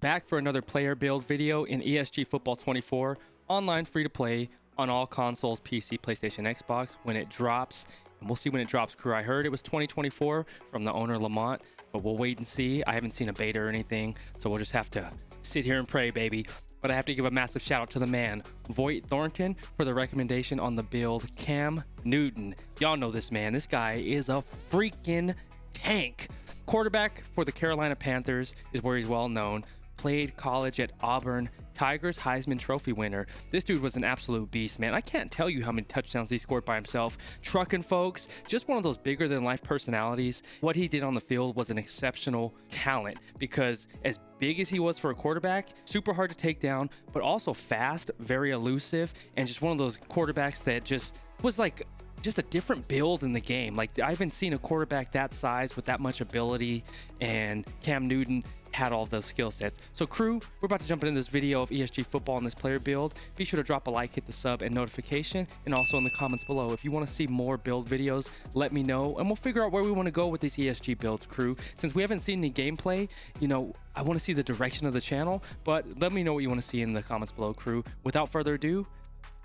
Back for another player build video in ESG Football 24, online free to play on all consoles, PC, PlayStation, Xbox when it drops. And we'll see when it drops, crew. I heard it was 2024 from the owner Lamont, but we'll wait and see. I haven't seen a beta or anything, so we'll just have to sit here and pray, baby. But I have to give a massive shout out to the man, Voight Thornton, for the recommendation on the build, Cam Newton. Y'all know this man. This guy is a freaking tank. Quarterback for the Carolina Panthers is where he's well known. Played college at Auburn Tigers, Heisman Trophy winner. This dude was an absolute beast, man. I can't tell you how many touchdowns he scored by himself. Trucking folks, just one of those bigger than life personalities. What he did on the field was an exceptional talent because as big as he was for a quarterback, super hard to take down, but also fast, very elusive, and just one of those quarterbacks that just was like just a different build in the game. Like, I haven't seen a quarterback that size with that much ability, and Cam Newton had all those skill sets. So crew, we're about to jump into this video of ESG football and this player build. Be sure to drop a like, hit the sub and notification, and also in the comments below if you want to see more build videos, let me know and we'll figure out where we want to go with these ESG builds, crew. Since we haven't seen any gameplay, you know, I want to see the direction of the channel, but let me know what you want to see in the comments below, crew. Without further ado,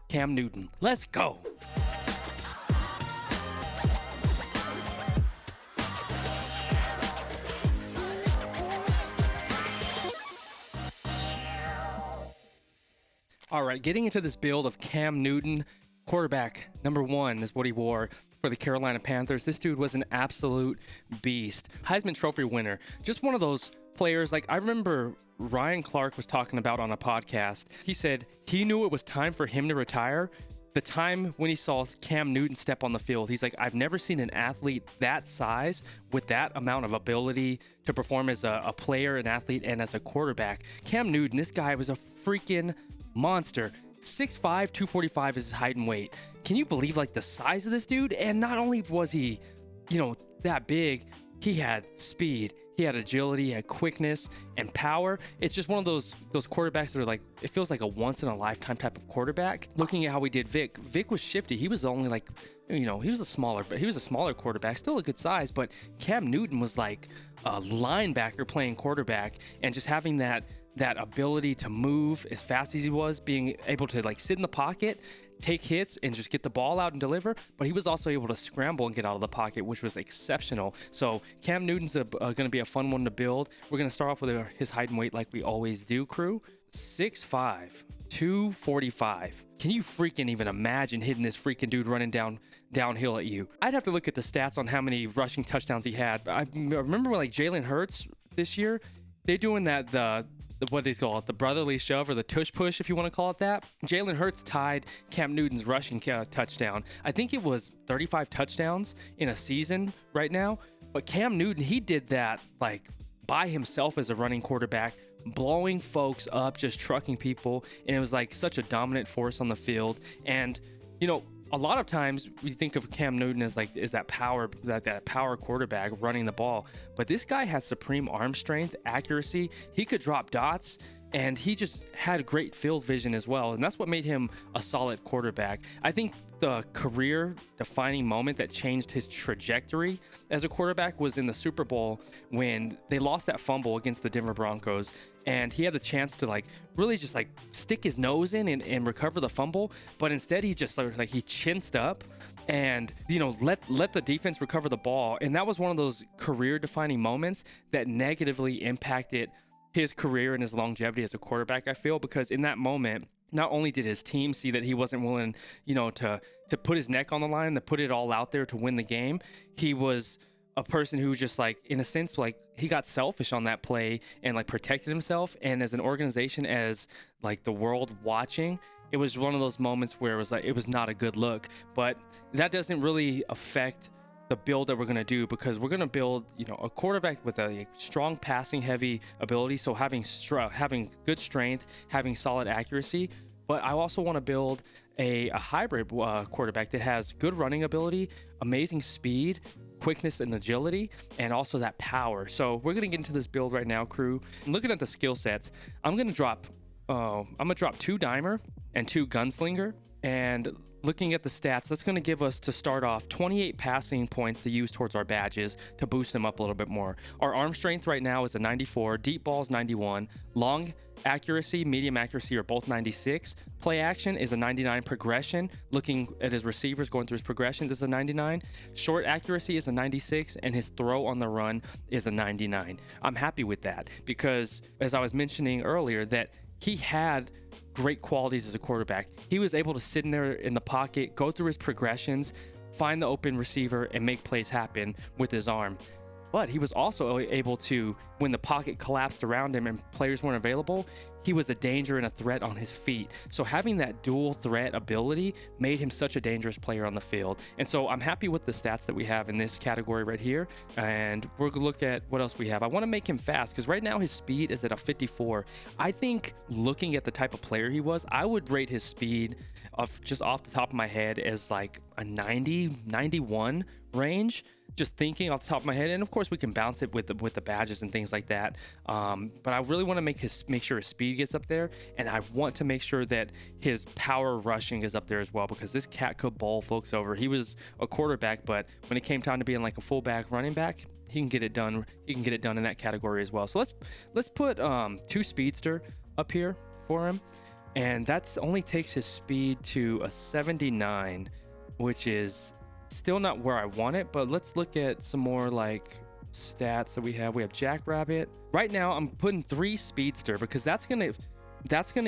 Cam Newton, let's go. All right, getting into this build of Cam Newton, quarterback number 1 is what he wore for the Carolina Panthers. This dude was an absolute beast. Heisman Trophy winner. Just one of those players, like I remember Ryan Clark was talking about on a podcast. He said he knew it was time for him to retire the time when he saw Cam Newton step on the field. He's like, I've never seen an athlete that size with that amount of ability to perform as a player, an athlete, and as a quarterback. Cam Newton, this guy was a freaking monster. 6'5", 245 is his height and weight. Can you believe like the size of this dude? And not only was he, you know, that big, he had speed, he had agility, he had quickness and power. It's just one of those quarterbacks that are like, it feels like a once in a lifetime type of quarterback. Looking at how we did Vic was shifty. He was only like, you know, he was a smaller quarterback, still a good size, but Cam Newton was like a linebacker playing quarterback, and just having that ability to move as fast as he was, being able to like sit in the pocket, take hits, and just get the ball out and deliver. But he was also able to scramble and get out of the pocket, which was exceptional. So Cam Newton's going to be a fun one to build. We're going to start off with his height and weight like we always do, crew. 6'5", 245. Can you freaking even imagine hitting this freaking dude running downhill at you? I'd have to look at the stats on how many rushing touchdowns he had. I remember when like Jalen Hurts this year, they're doing that, what they call it, the brotherly shove or the tush push, if you want to call it that. Jalen Hurts tied Cam Newton's rushing touchdown. I think it was 35 touchdowns in a season right now. But Cam Newton, he did that like by himself as a running quarterback, blowing folks up, just trucking people. And it was like such a dominant force on the field. And, you know, a lot of times we think of Cam Newton as like that power quarterback running the ball, but this guy had supreme arm strength, accuracy. He could drop dots, and he just had great field vision as well, and that's what made him a solid quarterback. I think the career-defining moment that changed his trajectory as a quarterback was in the Super Bowl when they lost that fumble against the Denver Broncos, and he had the chance to like really just like stick his nose in and recover the fumble, but instead he just like he chinsed up and, you know, let the defense recover the ball. And that was one of those career-defining moments that negatively impacted his career and his longevity as a quarterback, I feel, because in that moment, not only did his team see that he wasn't willing, you know, to put his neck on the line, to put it all out there to win the game, he was a person who just like, in a sense, like he got selfish on that play and like protected himself. And as an organization, as like the world watching, it was one of those moments where it was like, it was not a good look. But that doesn't really affect the build that we're going to do, because we're going to build, you know, a quarterback with a strong passing heavy ability. So having good strength, having solid accuracy. But I also want to build a hybrid quarterback that has good running ability, amazing speed, quickness and agility, and also that power. So we're going to get into this build right now, crew. And looking at the skill sets, I'm going to drop 2 dimer and 2 gunslinger. And looking at the stats, that's going to give us, to start off, 28 passing points to use towards our badges to boost them up a little bit more. Our arm strength right now is a 94, deep balls 91, long accuracy, medium accuracy are both 96. Play action is a 99. Progression, looking at his receivers, going through his progressions, is a 99. Short accuracy is a 96, and his throw on the run is a 99. I'm happy with that because, as I was mentioning earlier, that he had great qualities as a quarterback. He was able to sit in there in the pocket, go through his progressions, find the open receiver, and make plays happen with his arm. But he was also able to, when the pocket collapsed around him and players weren't available, he was a danger and a threat on his feet. So having that dual threat ability made him such a dangerous player on the field. And so I'm happy with the stats that we have in this category right here. And we're going to look at what else we have. I want to make him fast because right now his speed is at a 54. I think looking at the type of player he was, I would rate his speed of just off the top of my head as like a 90, 91 range. Just thinking off the top of my head, and of course we can bounce it with the badges and things like that. But I really want to make sure his speed gets up there, and I want to make sure that his power rushing is up there as well, because this cat could bowl folks over. He was a quarterback, but when it came time to being like a fullback running back, he can get it done. He can get it done in that category as well. So let's put 2 speedster up here for him, and that's only takes his speed to a 79, which is still not where I want it. But let's look at some more like stats that we have. We have Jackrabbit. Right now I'm putting 3 speedster because that's gonna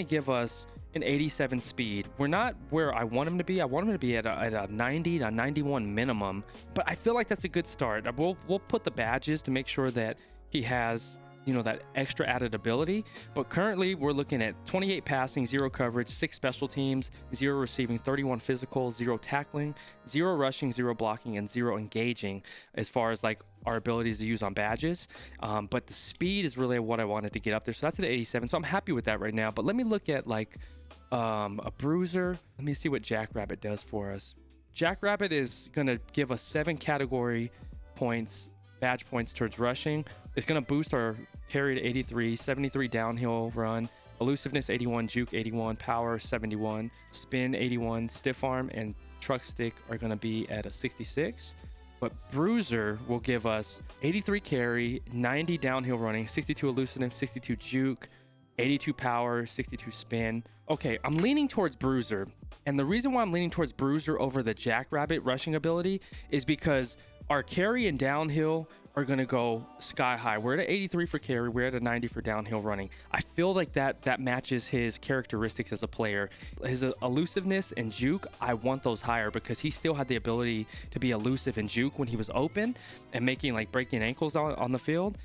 give us an 87 speed. We're not where I want him to be. I want him to be at a 90 to 91 minimum, but I feel like that's a good start. We'll put the badges to make sure that he has, you know, that extra added ability. But currently we're looking at 28 passing, 0 coverage, 6 special teams, 0 receiving, 31 physical, 0 tackling, 0 rushing, 0 blocking, and 0 engaging as far as like our abilities to use on badges. But the speed is really what I wanted to get up there. So that's at 87. So I'm happy with that right now. But let me look at like a bruiser. Let me see what Jackrabbit does for us. Jackrabbit is going to give us 7 category points, badge points towards rushing. It's going to boost our carry to 83, 73 downhill run, elusiveness 81, juke 81, power 71, spin 81, stiff arm and truck stick are going to be at a 66. But bruiser will give us 83 carry, 90 downhill running, 62 elusiveness, 62 juke, 82 power, 62 spin. Okay, I'm leaning towards bruiser. And the reason why I'm leaning towards bruiser over the Jackrabbit rushing ability is because our carry and downhill are going to go sky high. We're at an 83 for carry. We're at a 90 for downhill running. I feel like that matches his characteristics as a player. His elusiveness and juke, I want those higher because he still had the ability to be elusive and juke when he was open and making like breaking ankles on the field.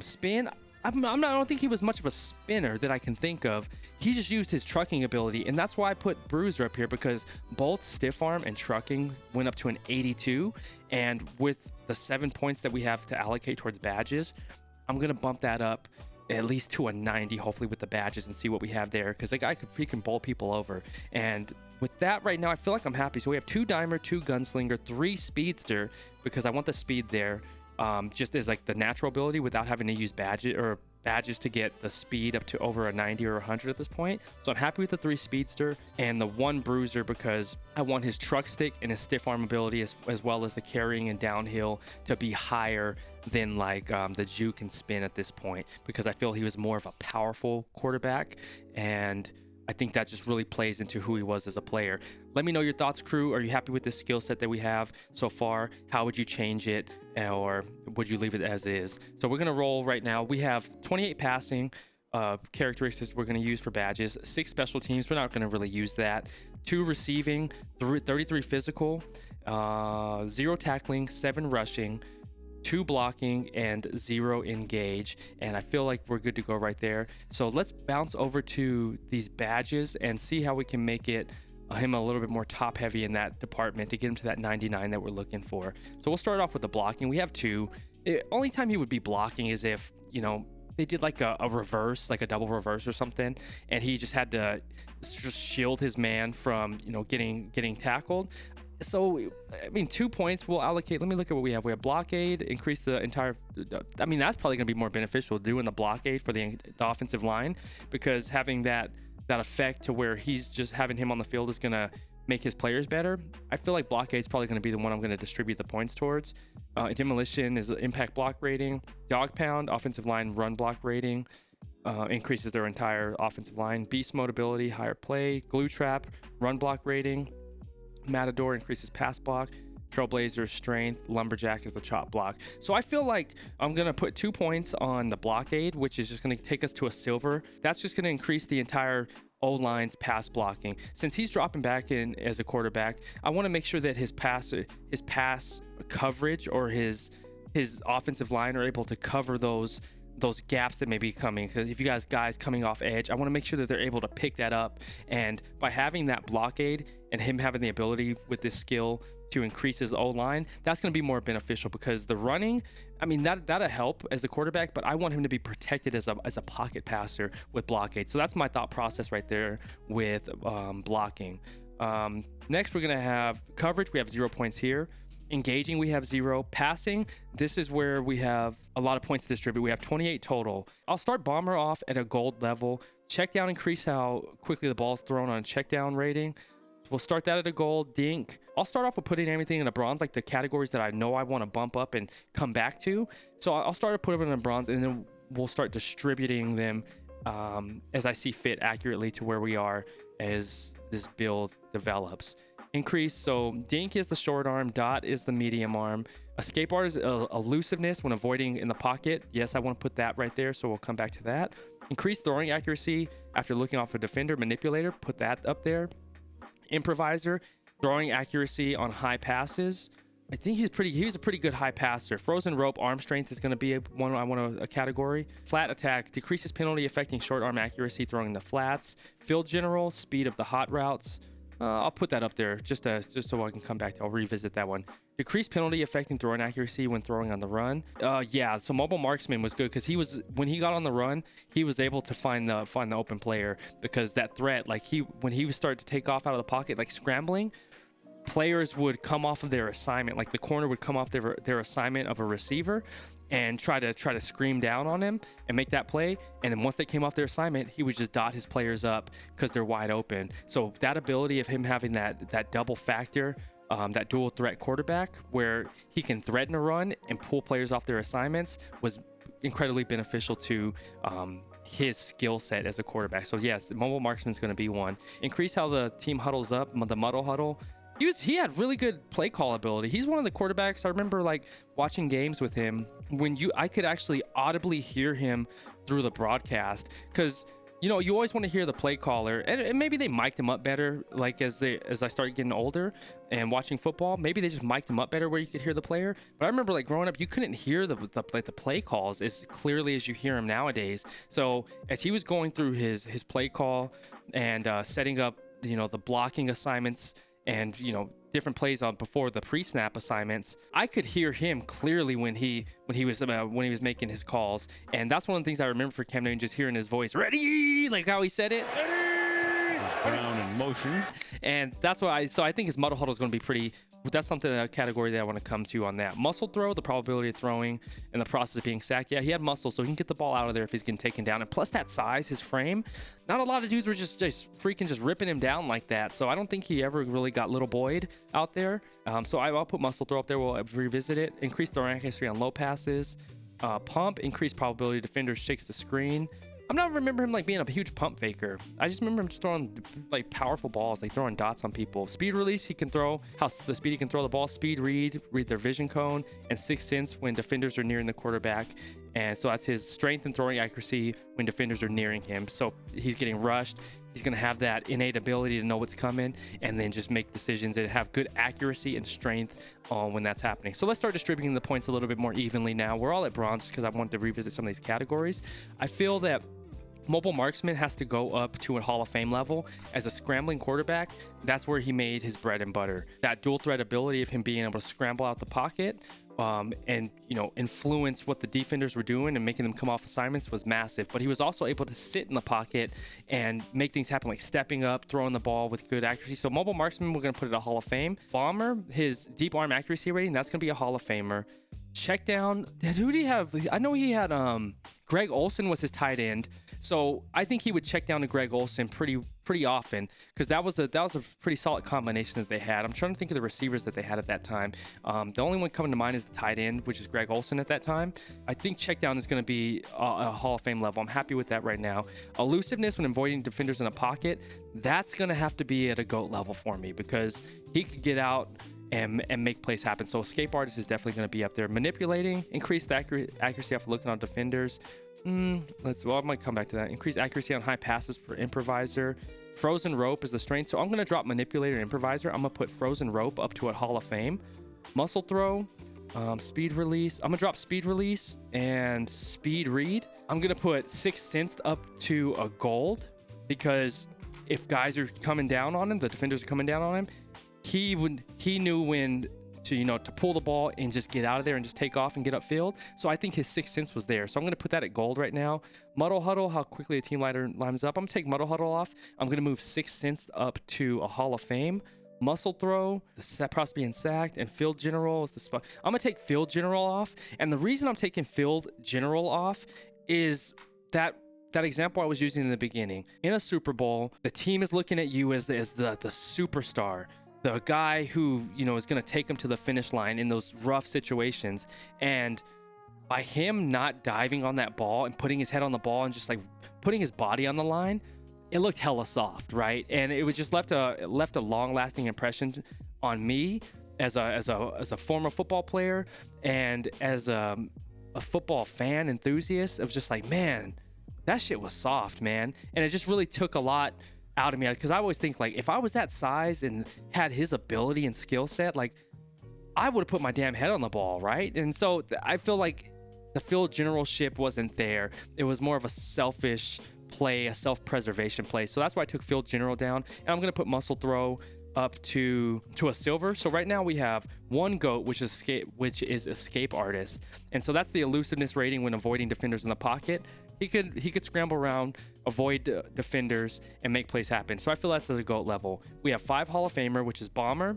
Spin, I don't think he was much of a spinner that I can think of. He just used his trucking ability, and that's why I put bruiser up here, because both stiff arm and trucking went up to an 82, and with the 7 points that we have to allocate towards badges, I'm gonna bump that up at least to a 90, hopefully with the badges, and see what we have there, because the guy he can bowl people over. And with that right now, I feel like I'm happy. So we have 2 dimer, 2 gunslinger, 3 speedster, because I want the speed there. Just as like the natural ability without having to use badges to get the speed up to over a 90 or 100 at this point. So I'm happy with the 3 speedster and the 1 bruiser because I want his truck stick and his stiff arm ability as well as the carrying and downhill to be higher than like the juke and spin at this point, because I feel he was more of a powerful quarterback, and I think that just really plays into who he was as a player. Let me know your thoughts, crew. Are you happy with this skill set that we have so far? How would you change it, or would you leave it as is? So we're going to roll right now. We have 28 passing characteristics we're going to use for badges, 6 special teams. We're not going to really use that. 2 receiving, 33 physical, 0 tackling, 7 rushing, 2 blocking, and 0 engage, and I feel like we're good to go right there. So let's bounce over to these badges and see how we can make it him a little bit more top heavy in that department to get him to that 99 that we're looking for. So we'll start off with the blocking. We have 2. Only time he would be blocking is if, you know, they did like a reverse, like a double reverse or something, and he just had to just shield his man from, you know, getting tackled. So, I mean, 2 points we'll allocate. Let me look at what we have. We have blockade, increase the entire, I mean, that's probably going to be more beneficial doing the blockade for the offensive line, because having that effect to where he's just having him on the field is going to make his players better, I feel like blockade is probably going to be the one I'm going to distribute the points towards. Demolition is impact block rating. Dog pound, offensive line run block rating, increases their entire offensive line. Beast mode ability, higher play. Glue trap, run block rating. Matador increases pass block. Trailblazer strength. Lumberjack is the chop block. So I feel like I'm going to put 2 points on the blockade, which is just going to take us to a silver. That's just going to increase the entire O-line's pass blocking. Since he's dropping back in as a quarterback, I want to make sure that his pass coverage or his offensive line are able to cover those gaps that may be coming. Because if you guys coming off edge, I want to make sure that they're able to pick that up. And by having that blockade and him having the ability with this skill to increase his O-line, that's going to be more beneficial, because the running, I mean, that'll help as the quarterback, but I want him to be protected as a pocket passer with blockade. So that's my thought process right there with blocking. Next, we're going to have coverage. We have 0 points here. Engaging, we have 0. Passing, this is where we have a lot of points to distribute. We have 28 total. I'll start Bomber off at a gold level. Check down, increase how quickly the ball's thrown on a check down rating. We'll start that at a gold. Dink, I'll start off with putting everything in a bronze, like the categories that I know I want to bump up and come back to. So I'll start to put them in a bronze, and then we'll start distributing them as I see fit accurately to where we are as this build develops. Increase, so Dink is the short arm, Dot is the medium arm. Escape art is elusiveness when avoiding in the pocket. Yes, I want to put that right there, so we'll come back to that. Increase throwing accuracy after looking off a defender. Manipulator, put that up there. Improviser, throwing accuracy on high passes. I think he's a pretty good high passer. Frozen rope, arm strength is going to be a category. Flat attack, decreases penalty affecting short arm accuracy throwing the flats. Field general, speed of the hot routes. I'll put that up there just so I can come back to. I'll revisit that one. Decreased penalty affecting throwing accuracy when throwing on the run. Yeah, so mobile marksman was good, because when he got on the run, he was able to find the open player, because that threat, like when he was starting to take off out of the pocket, like scrambling, players would come off of their assignment, like the corner would come off their assignment of a receiver and try to scream down on him and make that play. And then once they came off their assignment, he would just dot his players up because they're wide open. So that ability of him having that double factor, that dual threat quarterback where he can threaten a run and pull players off their assignments was incredibly beneficial to his skill set as a quarterback. So yes, mobile marksman is going to be one. Increase how the team huddles up, the muddle huddle. He had really good play call ability. He's one of the quarterbacks. I remember like watching games with him when I could actually audibly hear him through the broadcast, because you always want to hear the play caller, and maybe they mic'd him up better. Like as I started getting older and watching football, maybe they just mic'd him up better where you could hear the player. But I remember like growing up, you couldn't hear the play calls as clearly as you hear him nowadays. So as he was going through his play call and setting up the blocking assignments and different plays on before the pre-snap assignments, I could hear him clearly when he was making his calls. And that's one of the things I remember for Cam Newton, just hearing his voice, ready, like how he said it. Brown in motion. And that's what I think his muddle huddle is going to be pretty. That's a category that I want to come to on that. Muscle throw, the probability of throwing and the process of being sacked. Yeah, he had muscle, so he can get the ball out of there if he's getting taken down. And plus that size, his frame, not a lot of dudes were just freaking just ripping him down like that. So I don't think he ever really got little Boyd out there. So I'll put muscle throw up there. We'll revisit it. Increase throwing accuracy on low passes. Pump, increased probability defender shakes the screen. I'm not remember him like being a huge pump faker. I just remember him just throwing like powerful balls, like throwing dots on people. Speed release, he can throw how the speed he can throw the ball. Speed read their vision cone, and sixth sense when defenders are nearing the quarterback. And so that's his strength and throwing accuracy when defenders are nearing him. So he's getting rushed. He's going to have that innate ability to know what's coming and then just make decisions and have good accuracy and strength when that's happening. So let's start distributing the points a little bit more evenly now. We're all at bronze because I wanted to revisit some of these categories. I feel that mobile marksman has to go up to a Hall of Fame level. As a scrambling quarterback, that's where he made his bread and butter. That dual threat ability of him being able to scramble out the pocket and influence what the defenders were doing and making them come off assignments was massive. But he was also able to sit in the pocket and make things happen, like stepping up, throwing the ball with good accuracy. So mobile marksman, we're going to put it a Hall of Fame. Bomber, his deep arm accuracy rating, that's going to be a Hall of Famer. Check down. Who do you have? I know he had Greg Olson was his tight end. So I think he would check down to Greg Olson pretty often, because that was a pretty solid combination that they had. I'm trying to think of the receivers that they had at that time. The only one coming to mind is the tight end, which is Greg Olson at that time. I think check down is going to be a Hall of Fame level. I'm happy with that right now. Elusiveness when avoiding defenders in a pocket, that's going to have to be at a GOAT level for me, because he could get out and make plays happen. So escape artist is definitely going to be up there. Manipulating, increased accuracy after looking on defenders. I might come back to that. Increased accuracy on high passes for improviser. Frozen rope is the strength. So I'm going to drop manipulator and improviser. I'm going to put frozen rope up to a Hall of Fame. Muscle throw, speed release. I'm going to drop speed release and speed read. I'm going to put Sixth Sense up to a gold, because if guys are coming down on him, the defenders are coming down on him, he knew when to pull the ball and just get out of there and just take off and get upfield. So I think his Sixth Sense was there. So I'm going to put that at gold right now. Muddle Huddle, how quickly a team leader lines up. I'm going to take Muddle Huddle off. I'm going to move Sixth Sense up to a Hall of Fame. Muscle throw, the process being sacked, and field general is the spot. I'm going to take field general off. And the reason I'm taking field general off is that example I was using in the beginning. In a Super Bowl, the team is looking at you as the superstar, the guy who, is going to take them to the finish line in those rough situations. And by him not diving on that ball and putting his head on the ball and just like putting his body on the line, it looked hella soft, right? And it was just left a long-lasting impression on me as a former football player and as a football fan enthusiast. Of just like, man, that shit was soft, man. And it just really took a lot out of me, because I always think, like, if I was that size and had his ability and skill set, like, I would have put my damn head on the ball, right? And so I feel like the field generalship wasn't there. It was more of a selfish play, a self-preservation play. So that's why I took field general down, and I'm going to put muscle throw up to a silver. So right now we have one GOAT, which is escape artist, and so that's the elusiveness rating when avoiding defenders in the pocket. He could scramble around, avoid defenders, and make plays happen. So I feel that's at a GOAT level. We have 5 Hall of Famer, which is Bomber,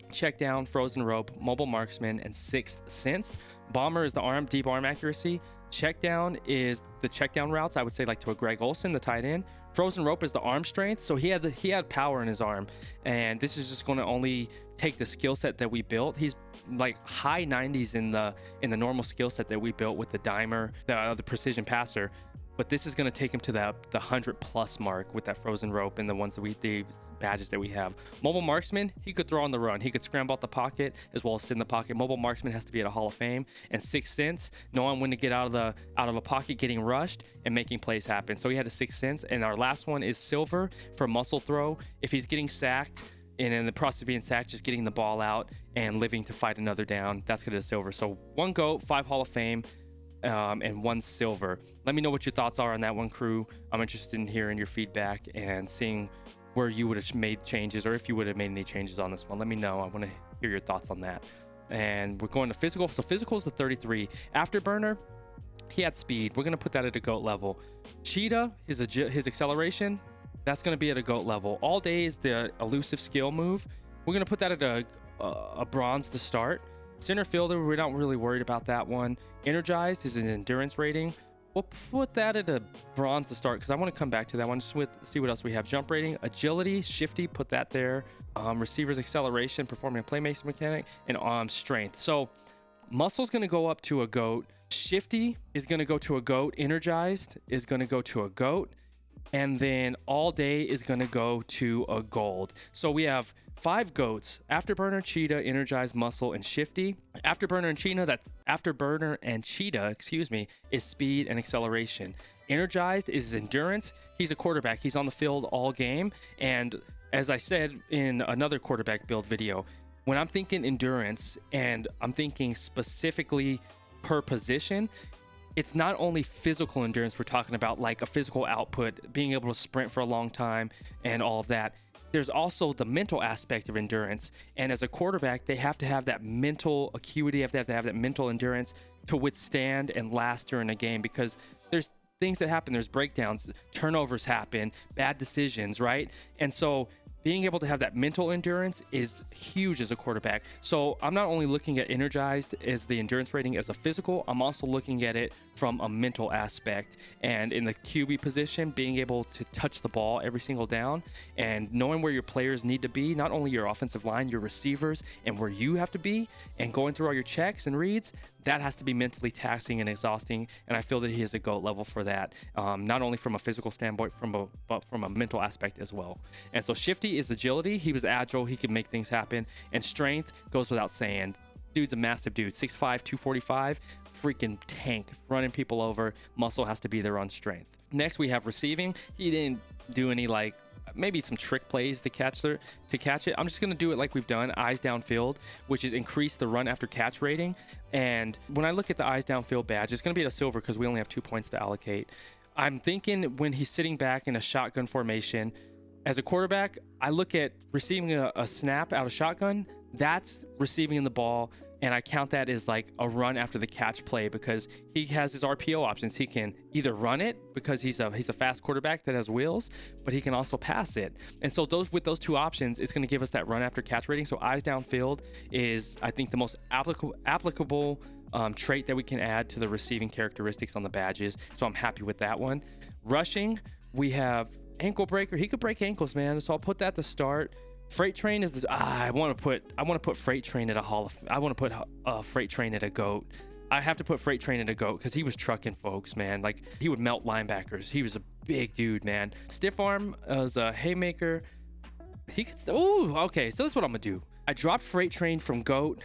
Check Down, Frozen Rope, Mobile Marksman, and Sixth Sense. Bomber is the deep arm accuracy. Check Down is the check down routes, I would say, like to a Greg Olson, the tight end. Frozen Rope is the arm strength, so he had power in his arm, and this is just going to only take the skill set that we built. He's like high 90s in the normal skill set that we built with the dimer, the precision passer, but this is going to take him to the 100+ mark with that Frozen Rope and the badges that we have. Mobile Marksman, he could throw on the run, he could scramble out the pocket as well as sit in the pocket. Mobile Marksman has to be at a Hall of Fame. And Sixth Sense, knowing when to get out of a pocket, getting rushed, and making plays happen. So he had a Sixth Sense. And our last one is Silver for Muscle Throw. If he's getting sacked, and in the process of being sacked, just getting the ball out and living to fight another down, that's going to Silver. So 1 GOAT, 5 Hall of Fame, and 1 silver. Let me know what your thoughts are on that one, crew. I'm interested in hearing your feedback and seeing where you would have made changes, or if you would have made any changes on this one. Let me know. I want to hear your thoughts on that. And we're going to physical. So physical is the 33. Afterburner, he had speed. We're going to put that at a GOAT level. Cheetah, his acceleration, that's going to be at a GOAT level. All day is the elusive skill move. We're going to put that at a bronze to start. Center fielder, we're not really worried about that one. Energized is an endurance rating. We'll put that at a bronze to start, because I want to come back to that one. Just see what else we have. Jump rating, agility, shifty, put that there. Receiver's acceleration, performing a playmaking mechanic, and strength. So muscle's going to go up to a GOAT. Shifty is going to go to a GOAT. Energized is going to go to a GOAT. And then all day is going to go to a gold. So we have 5 GOATs: Afterburner, Cheetah, Energized, Muscle, and Shifty. Afterburner and Cheetah, is speed and acceleration. Energized is endurance. He's a quarterback. He's on the field all game. And as I said in another quarterback build video, when I'm thinking endurance and I'm thinking specifically per position, it's not only physical endurance we're talking about, like a physical output, being able to sprint for a long time and all of that. There's also the mental aspect of endurance. And as a quarterback, they have to have that mental acuity, they have to have that mental endurance to withstand and last during a game, because there's things that happen, there's breakdowns, turnovers happen, bad decisions, right? And so being able to have that mental endurance is huge as a quarterback. So I'm not only looking at energized as the endurance rating as a physical, I'm also looking at it from a mental aspect. And in the QB position, being able to touch the ball every single down and knowing where your players need to be, not only your offensive line, your receivers, and where you have to be, and going through all your checks and reads, that has to be mentally taxing and exhausting. And I feel that he is a GOAT level for that, not only from a physical standpoint, but from a mental aspect as well. And so Shifty is agility. He was agile. He could make things happen. And strength goes without saying. Dude's a massive dude, 6'5", 245, freaking tank, running people over. Muscle has to be there on strength. Next, we have receiving. He didn't do any maybe some trick plays to catch it. I'm just going to do it like we've done, eyes downfield, which is increase the run after catch rating. And when I look at the eyes downfield badge, it's going to be at a silver because we only have 2 points to allocate. I'm thinking when he's sitting back in a shotgun formation, as a quarterback, I look at receiving a snap out of shotgun, that's receiving in the ball, and I count that as like a run after the catch play because he has his RPO options. He can either run it because he's a fast quarterback that has wheels, but he can also pass it. And so with those two options, it's going to give us that run after catch rating. So eyes downfield is, I think, the most applicable trait that we can add to the receiving characteristics on the badges. So I'm happy with that one. Rushing, we have ankle breaker. He could break ankles, man. So I'll put that to start. Freight train is I want to put freight train at I want to put freight train at a GOAT. I have to put freight train at a GOAT because he was trucking folks, man. Like he would melt linebackers. He was a big dude, man. Stiff arm as a haymaker. He could. Ooh, okay. So that's what I'm gonna do. I dropped freight train from GOAT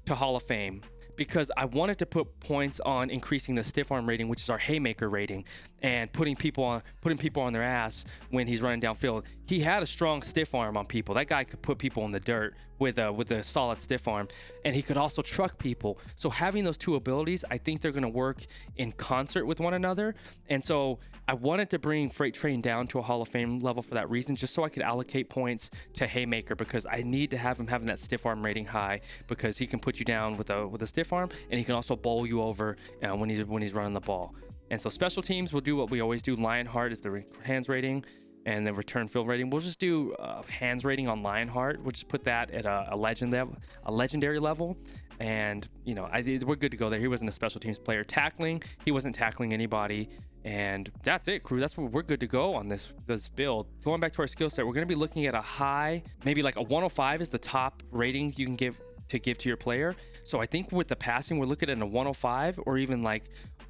to Hall of Fame because I wanted to put points on increasing the stiff arm rating, which is our haymaker rating, and putting people on their ass when he's running downfield. He had a strong stiff arm on people. That guy could put people in the dirt with a solid stiff arm, and he could also truck people. So having those two abilities, I think they're going to work in concert with one another. And so I wanted to bring Freight Train down to a Hall of Fame level for that reason, just so I could allocate points to haymaker, because I need to have him having that stiff arm rating high, because he can put you down with a stiff arm, and he can also bowl you over when he's running the ball. And so special teams will do what we always do. Lionheart is the hands rating, and then return field rating. We'll just do hands rating on Lionheart. We'll just put that at a legendary level. And we're good to go there. He wasn't a special teams player. Tackling, he wasn't tackling anybody. And that's it, crew. That's what we're good to go on this build. Going back to our skill set, we're going to be looking at a high, maybe like a 105 is the top rating you can give to your player. So I think with the passing, we're looking at a 105, or even like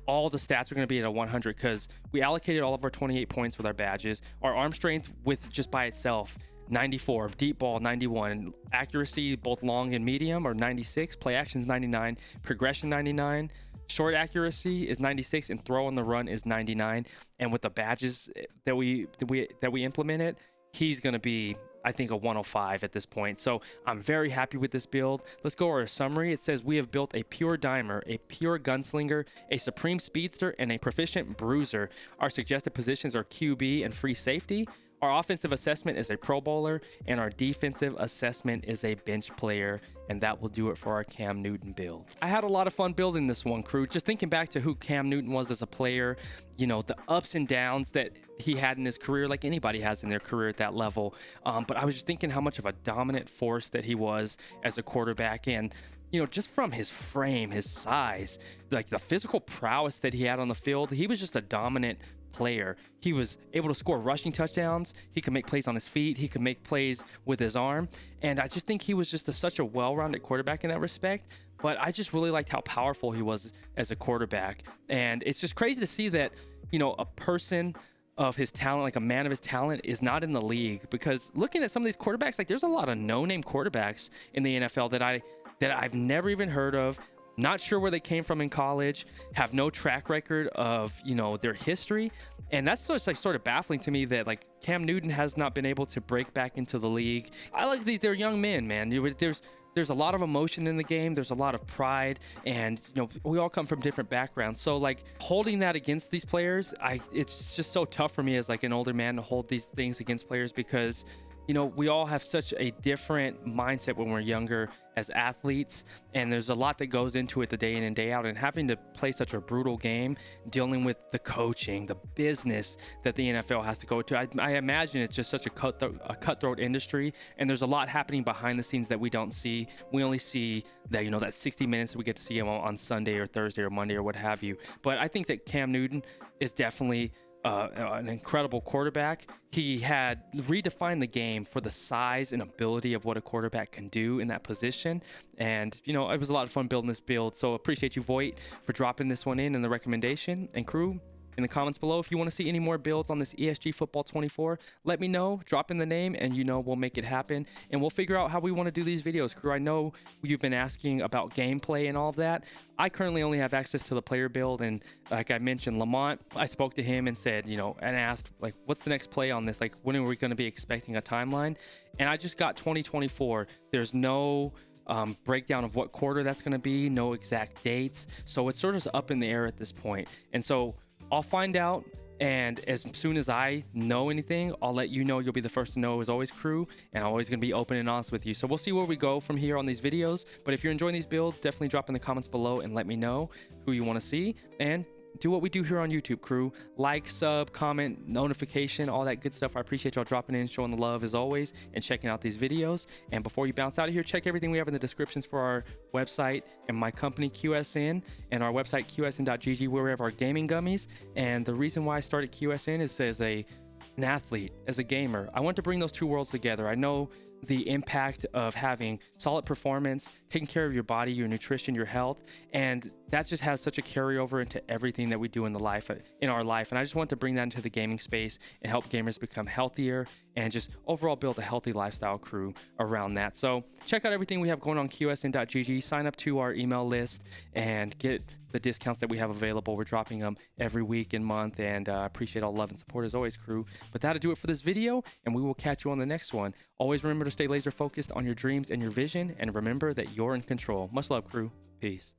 all the stats are going to be at a 100, because we allocated all of our 28 points with our badges. Our arm strength with just by itself, 94, deep ball 91, accuracy both long and medium or 96, play actions 99, progression 99, short accuracy is 96, and throw on the run is 99. And with the badges that we implemented, he's going to be, I think, a 105 at this point. So I'm very happy with this build. Let's go over a summary. It says we have built a pure dimer, a pure gunslinger, a supreme speedster, and a proficient bruiser. Our suggested positions are QB and free safety. Our offensive assessment is a Pro Bowler, and our defensive assessment is a bench player. And that will do it for our Cam Newton build. I had a lot of fun building this one, crew. Just thinking back to who Cam Newton was as a player, the ups and downs that he had in his career, like anybody has in their career at that level. But I was just thinking how much of a dominant force that he was as a quarterback. And just from his frame, his size, like the physical prowess that he had on the field, he was just a dominant player. He was able to score rushing touchdowns. He could make plays on his feet. He could make plays with his arm. And I just think he was just such a well-rounded quarterback in that respect. But I just really liked how powerful he was as a quarterback. And it's just crazy to see that, a person of his talent, like a man of his talent, is not in the league. Because looking at some of these quarterbacks, like there's a lot of no-name quarterbacks in the NFL that I've never even heard of. Not sure where they came from in college, have no track record of, their history. And that's sort of baffling to me that like Cam Newton has not been able to break back into the league. I like they're young men, man. There's a lot of emotion in the game. There's a lot of pride, and we all come from different backgrounds. So like holding that against these players, it's just so tough for me as like an older man to hold these things against players, because you know, we all have such a different mindset when we're younger as athletes, and there's a lot that goes into it the day in and day out, and having to play such a brutal game, dealing with the coaching, the business that the NFL has to go to. I imagine it's just such a cutthroat industry, and there's a lot happening behind the scenes that we don't see. We only see that, you know, that 60 minutes that we get to see him on Sunday or Thursday or Monday or what have you. But I think that Cam Newton is definitely an incredible quarterback. He had redefined the game for the size and ability of what a quarterback can do in that position. And, you know, it was a lot of fun building this build. So appreciate you, Voight, for dropping this one in the recommendation. And crew, in the comments below, if you want to see any more builds on this ESG Football 24, let me know. Drop in the name and, you know, we'll make it happen. And we'll figure out how we want to do these videos. Crew, I know you've been asking about gameplay and all of that. I currently only have access to the player build. And like I mentioned, Lamont, I spoke to him and said, you know, and asked, like, what's the next play on this? Like, when are we going to be expecting a timeline? And I just got 2024. There's no breakdown of what quarter that's going to be, no exact dates. So it's sort of up in the air at this point. And so I'll find out, and as soon as I know anything, I'll let you know. You'll be the first to know, as always, crew, and I'm always going to be open and honest with you. So we'll see where we go from here on these videos. But if you're enjoying these builds, definitely drop in the comments below and let me know who you want to see. And do what we do here on YouTube, crew. Like, sub, comment, notification, all that good stuff. I appreciate y'all dropping in, showing the love as always, and checking out these videos. And before you bounce out of here, check everything we have in the descriptions for our website and my company, QSN, and our website, qsn.gg, where we have our gaming gummies. And the reason why I started QSN is as an athlete, as a gamer. I want to bring those two worlds together. I know the impact of having solid performance, taking care of your body, your nutrition, your health, and that just has such a carryover into everything that we do in our life. And I just want to bring that into the gaming space and help gamers become healthier and just overall build a healthy lifestyle, crew, around that. So check out everything we have going on qsn.gg. Sign up to our email list and get the discounts that we have available. We're dropping them every week and month, and appreciate all love and support as always, crew. But that'll do it for this video, and we will catch you on the next one. Always remember to stay laser focused on your dreams and your vision, and remember that you're in control. Much love, crew. Peace.